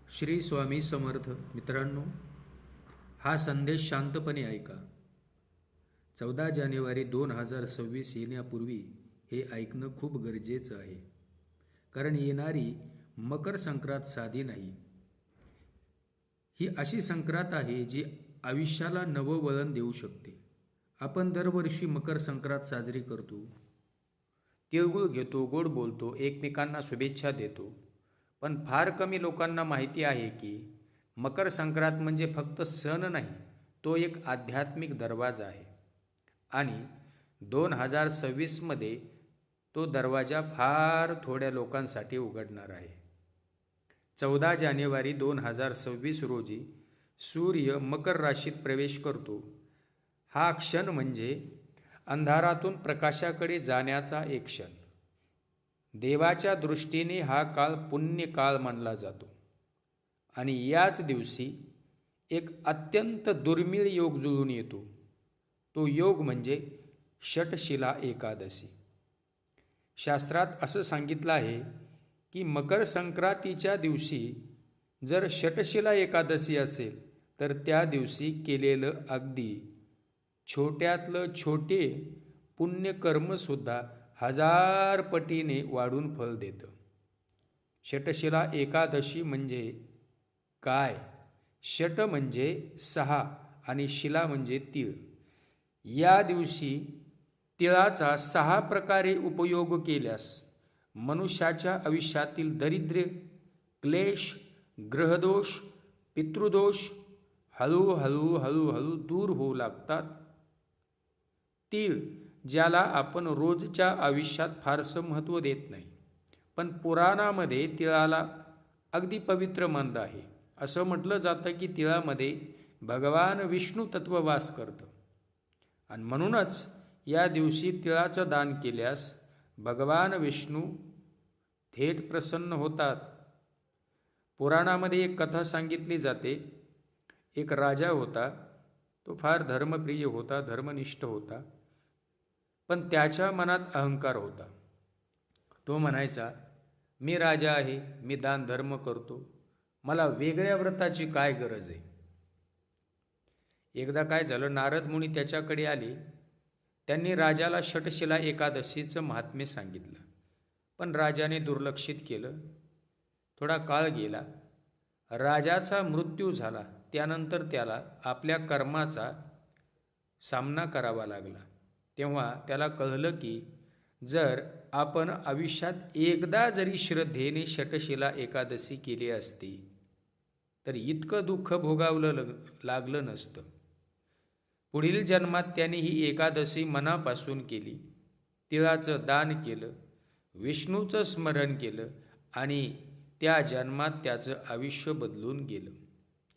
श्री स्वामी समर्थ. मित्रांनो, हा संदेश शांतपणे ऐका. 14 जानेवारी 2026 येण्यापूर्वी हे ऐकणं खूप गरजेचं आहे. कारण येणारी मकर संक्रांत साधी नाही. ही अशी संक्रांत आहे जी आयुष्याला नवं वळण देऊ शकते. आपण दरवर्षी मकर संक्रांत साजरी करतो, तिळगुळ घेतो, गोड बोलतो, एकमेकांना शुभेच्छा देतो. पण फार कमी लोकांना माहिती आहे की मकर संक्रांत म्हणजे फक्त सण नाही, तो एक आध्यात्मिक दरवाजा आहे. आणि 2026मध्ये तो दरवाजा फार थोड्या लोकांसाठी उघडणार आहे. 14 जानेवारी 2026 रोजी सूर्य मकर राशीत प्रवेश करतो. हा क्षण म्हणजे अंधारातून प्रकाशाकडे जाण्याचा एक क्षण. देवाच्या दृष्टीने हा काळ पुण्य काळ मानला जातो. आणि याच दिवशी एक अत्यंत दुर्मिळ योग जुळून येतो. तो योग म्हणजे षटशिला एकादशी. शास्त्रात असं सांगितलं आहे की मकर संक्रांतीच्या दिवशी जर षटशिला एकादशी असेल तर त्या दिवशी केलेलं अगदी छोट्यातलं छोटे पुण्यकर्मसुद्धा 1000 पटीने वाढून फल देतं. षटशिला एकादशी म्हणजे काय? षट म्हणजे 6 आणि शिला म्हणजे तीळ. या दिवशी तिळाचा 6 प्रकारे उपयोग केल्यास मनुष्याच्या आयुष्यातील दारिद्र्य, क्लेश, ग्रहदोष, पितृदोष हळूहळू दूर होऊ लागतात. तीळ, ज्याला आपण रोजच्या आयुष्यात फारसं महत्त्व देत नाही, पण पुराणामध्ये तिळाला अगदी पवित्र मानलं आहे. असं म्हटलं जातं की तिळामध्ये भगवान विष्णू तत्व वास करतं. आणि म्हणूनच या दिवशी तिळाचं दान केल्यास भगवान विष्णू थेट प्रसन्न होतात. पुराणामध्ये एक कथा सांगितली जाते. एक राजा होता. तो फार धर्मप्रिय होता, धर्मनिष्ठ होता, पण त्याच्या मनात अहंकार होता. तो म्हणायचा, मी राजा आहे, मी दान धर्म करतो, मला वेगळ्या व्रताची काय गरज आहे. एकदा काय झालं, नारद मुनी त्याच्याकडे आले. त्यांनी राजाला षटशिला एकादशीचं महात्म्य सांगितलं, पण राजाने दुर्लक्षित केलं. थोडा काळ गेला, राजाचा मृत्यू झाला. त्यानंतर त्याला आपल्या कर्माचा सामना करावा लागला. तेव्हा त्याला कळलं की जर आपण आयुष्यात एकदा जरी श्रद्धेने षटशिला एकादशी केली असती तर इतकं दुःख भोगावलं लागलं नसतं. पुढील जन्मात त्याने ही एकादशी मनापासून केली, तिळाचं दान केलं, विष्णूचं स्मरण केलं आणि त्या जन्मात त्याचं आयुष्य बदलून गेलं.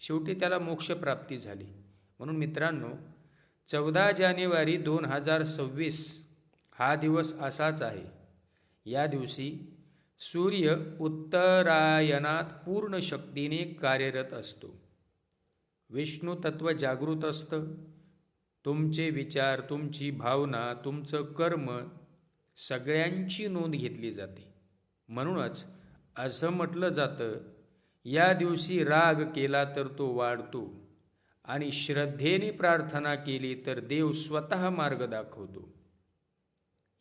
शेवटी त्याला मोक्षप्राप्ती झाली. म्हणून मित्रांनो, 14 जानेवारी 2026 हा दिवस असाच आहे. या दिवशी सूर्य उत्तरायणात पूर्ण शक्तीने कार्यरत असतो. विष्णू तत्व जागृत असतं. तुमचे विचार, तुमची भावना, तुमचं कर्म सगळ्यांची नोंद घेतली जाते. म्हणूनच असं म्हटलं जातं, या दिवशी राग केला तर तो वाढतो आणि श्रद्धेने प्रार्थना केली तर देव स्वतः मार्ग दाखवतो.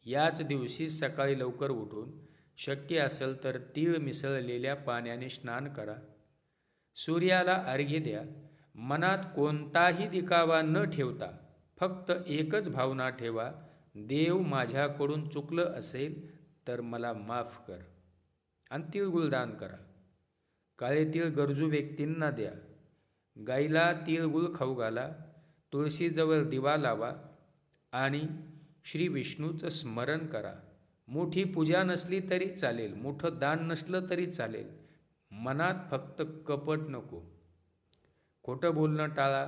याच दिवशी सकाळी लवकर उठून शक्य असेल तर तीळ मिसळलेल्या पाण्याने स्नान करा. सूर्याला अर्घ्य द्या. मनात कोणताही दिखावा न ठेवता फक्त एकच भावना ठेवा, देव माझ्याकडून चुकलं असेल तर मला माफ कर. आणि तिळगुळ दान करा. काळे तीळ गरजू व्यक्तींना द्या. गाईला तिळगुळ खाऊ घाला. तुळशीजवळ दिवा लावा आणि श्री विष्णूचं स्मरण करा. मोठी पूजा नसली तरी चालेल, मोठं दान नसलं तरी चालेल. मनात फक्त कपट नको. खोटं बोलणं टाळा.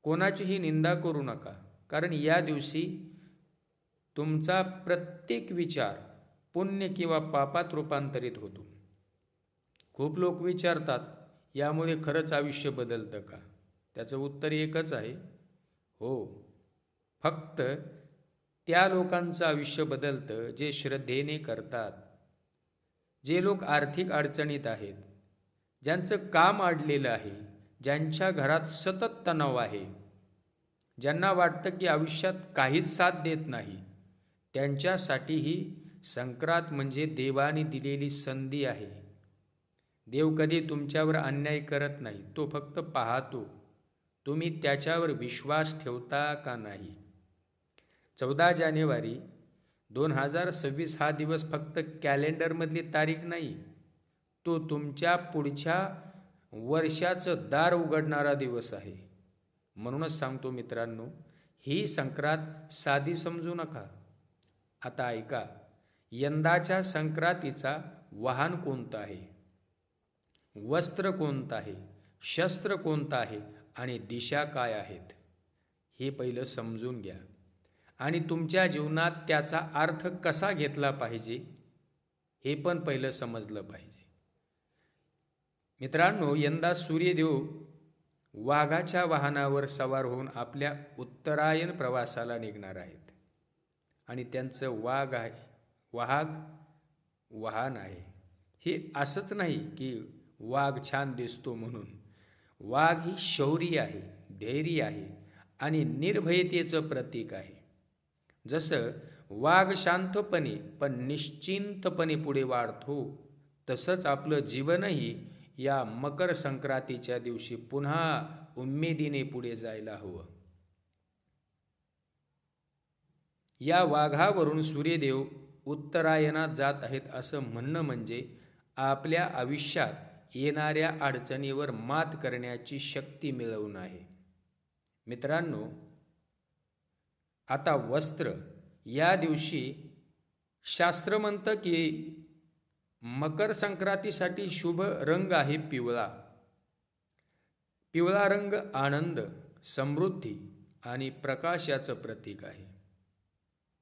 कोणाचीही निंदा करू नका. कारण या दिवशी तुमचा प्रत्येक विचार पुण्य किंवा पापात रूपांतरित होतो. खूप लोक विचारतात, यामुळे खरंच आयुष्य बदलतं का? त्याचं उत्तर एकच आहे, हो. फक्त त्या लोकांचं आयुष्य बदलतं जे श्रद्धेने करतात. जे लोक आर्थिक अडचणीत आहेत, ज्यांचं काम अडलेलं आहे, ज्यांच्या घरात सतत तणाव आहे, ज्यांना वाटतं की आयुष्यात काहीच साथ देत नाही, त्यांच्यासाठी ही संक्रांत म्हणजे देवाने दिलेली संधी आहे. देव कधी तुमच्यावर अन्याय करत नाही, तो फक्त पाहतो तुम्ही त्याच्यावर विश्वास ठेवता का नाही. 14 जानेवारी 2026 हा दिवस फक्त कॅलेंडरमधली तारीख नाही, तो तुमच्या पुढच्या वर्षाचं दार उघडणारा दिवस आहे. म्हणूनच सांगतो मित्रांनो, ही संक्रांत साधी समजू नका. आता ऐका, यंदाच्या संक्रांतीचा वाहन कोणतं आहे, वस्त्र कोणतं आहे, शस्त्र कोणतं आहे आणि दिशा काय आहेत, हे पहिलं समजून घ्या. आणि तुमच्या जीवनात त्याचा अर्थ कसा घेतला पाहिजे हे पण पहिलं समजलं पाहिजे. मित्रांनो, यंदा सूर्यदेव वाघाच्या वाहनावर सवार होऊन आपल्या उत्तरायण प्रवासाला निघणार आहेत. आणि त्यांचं वाहन आहे. हे असंच नाही की वाघ छान दिसतो म्हणून. वाघ ही शौर्य आहे, धैर्य आहे आणि निर्भयतेचं प्रतीक आहे. जसं वाघ शांतपणे पण निश्चिंतपणे पुढे वाढतो, तसंच आपलं जीवनही या मकर संक्रांतीच्या दिवशी पुन्हा उमेदीने पुढे जायला हवं. या वाघावरून सूर्यदेव उत्तरायणात जात आहेत असं म्हणणं म्हणजे आपल्या आयुष्यात येणाऱ्या अडचणीवर मात करण्याची शक्ती मिळवणं आहे. मित्रांनो, आता वस्त्र, या दिवशी शास्त्र म्हणतं की मकर संक्रांतीसाठी शुभ रंग आहे पिवळा. पिवळा रंग आनंद, समृद्धी आणि प्रकाशाचं प्रतीक आहे.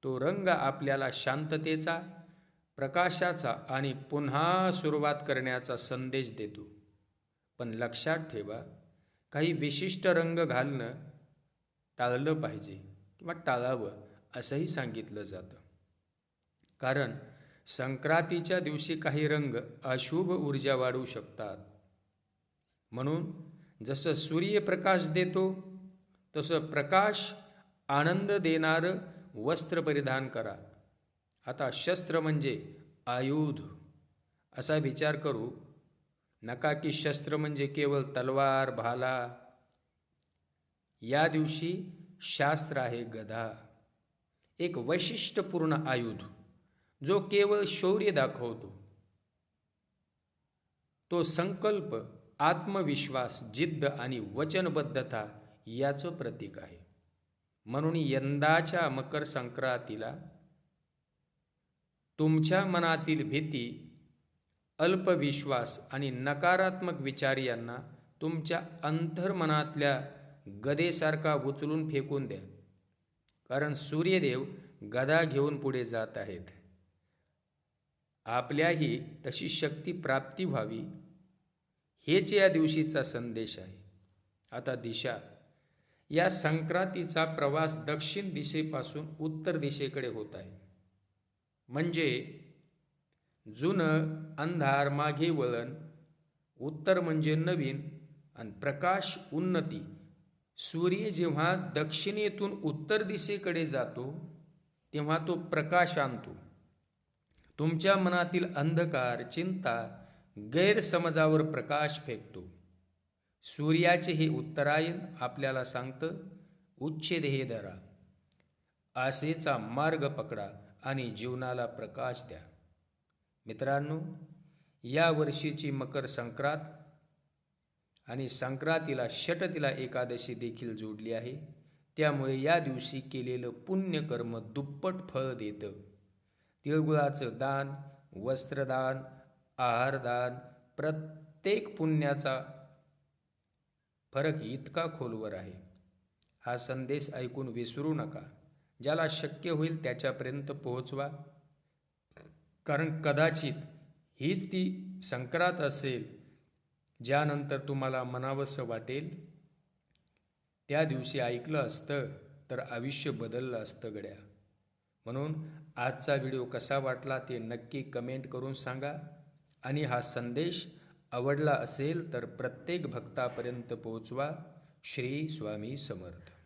तो रंग आपल्याला शांततेचा, प्रकाशाचा आणि पुन्हा सुरुवात करण्याचा संदेश देतो. पण लक्षात ठेवा, काही विशिष्ट रंग घालणं टाळलं पाहिजे किंवा टाळावं असंही सांगितलं जातं. कारण संक्रांतीच्या दिवशी काही रंग अशुभ ऊर्जा वाढवू शकतात. म्हणून जसं सूर्य प्रकाश देतो, तसं प्रकाश आनंद देणारं वस्त्र परिधान करा. आता शस्त्र म्हणजे आयुध असा विचार करू नका की शस्त्र म्हणजे केवळ तलवार, भाला. या दिवशी शास्त्र आहे गदा, एक वैशिष्ट्यपूर्ण आयुध जो केवळ शौर्य दाखवतो. तो संकल्प, आत्मविश्वास, जिद्द आणि वचनबद्धता याचं प्रतीक आहे. म्हणून यंदाच्या मकर संक्रांतीला तुमच्या मनातील भीती, अल्पविश्वास आणि नकारात्मक विचार यांना तुमच्या अंतर्मनातल्या गदेसारखा उचलून फेकून द्या. कारण सूर्यदेव गदा घेऊन पुढे जात आहेत. आपल्याही तशी शक्ती प्राप्ती व्हावी, हेच या दिवशीचा संदेश आहे. आता दिशा, या संक्रांतीचा प्रवास दक्षिण दिशेपासून उत्तर दिशेकडे होत आहे. म्हणजे जुनं अंधार मागे वळण, उत्तर म्हणजे नवीन आणि प्रकाश, उन्नती. सूर्य जेव्हा दक्षिणेतून उत्तर दिशेकडे जातो तेव्हा तो प्रकाश आणतो. तुमच्या मनातील अंधकार, चिंता, गैरसमजावर प्रकाश फेकतो. सूर्याचे हे उत्तरायण आपल्याला सांगतं, उच्च ध्येय धरा, आशेचा मार्ग पकडा आणि जीवनाला प्रकाश द्या. मित्रांनो, या वर्षीची मकर संक्रांत आणि संक्रांतीला षटतिला एकादशी देखील जोडली आहे. त्यामुळे या दिवशी केलेलं पुण्यकर्म दुप्पट फळ देतं. तिळगुळाचं दान, वस्त्रदान, आहारदान, प्रत्येक पुण्याचा फरक इतका खोलवर आहे. हा संदेश ऐकून विसरू नका. ज्याला शक्य होईल त्याच्यापर्यंत पोहोचवा. कारण कदाचित हीच ती संक्रांत असेल ज्यानंतर तुम्हाला म्हणावंसं वाटेल, त्या दिवशी ऐकलं असतं तर आयुष्य बदललं असतं गड्या. म्हणून आजचा व्हिडिओ कसा वाटला ते नक्की कमेंट करून सांगा आणि हा संदेश आवडला असेल तर प्रत्येक भक्तापर्यंत पोहोचवा. श्री स्वामी समर्थ.